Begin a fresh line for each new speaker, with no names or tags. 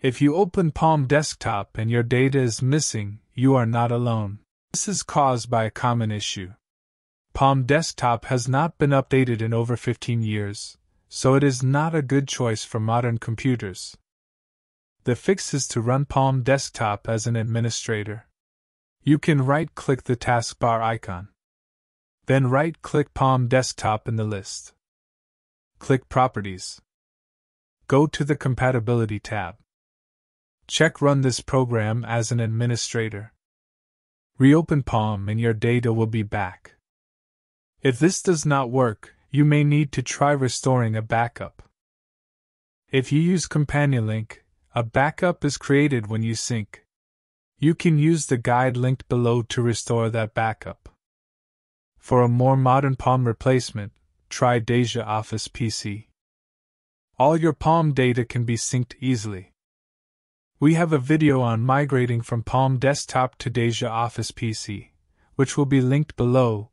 If you open Palm Desktop and your data is missing, you are not alone. This is caused by a common issue. Palm Desktop has not been updated in over 15 years, so it is not a good choice for modern computers. The fix is to run Palm Desktop as an administrator. You can right-click the taskbar icon. Then right-click Palm Desktop in the list. Click Properties. Go to the Compatibility tab. Check Run this program as an administrator. Reopen Palm and your data will be back. If this does not work, you may need to try restoring a backup. If you use CompanionLink, a backup is created when you sync. You can use the guide linked below to restore that backup. For a more modern Palm replacement, try Deja Office PC. All your Palm data can be synced easily. We have a video on migrating from Palm Desktop to Deja Office PC, which will be linked below.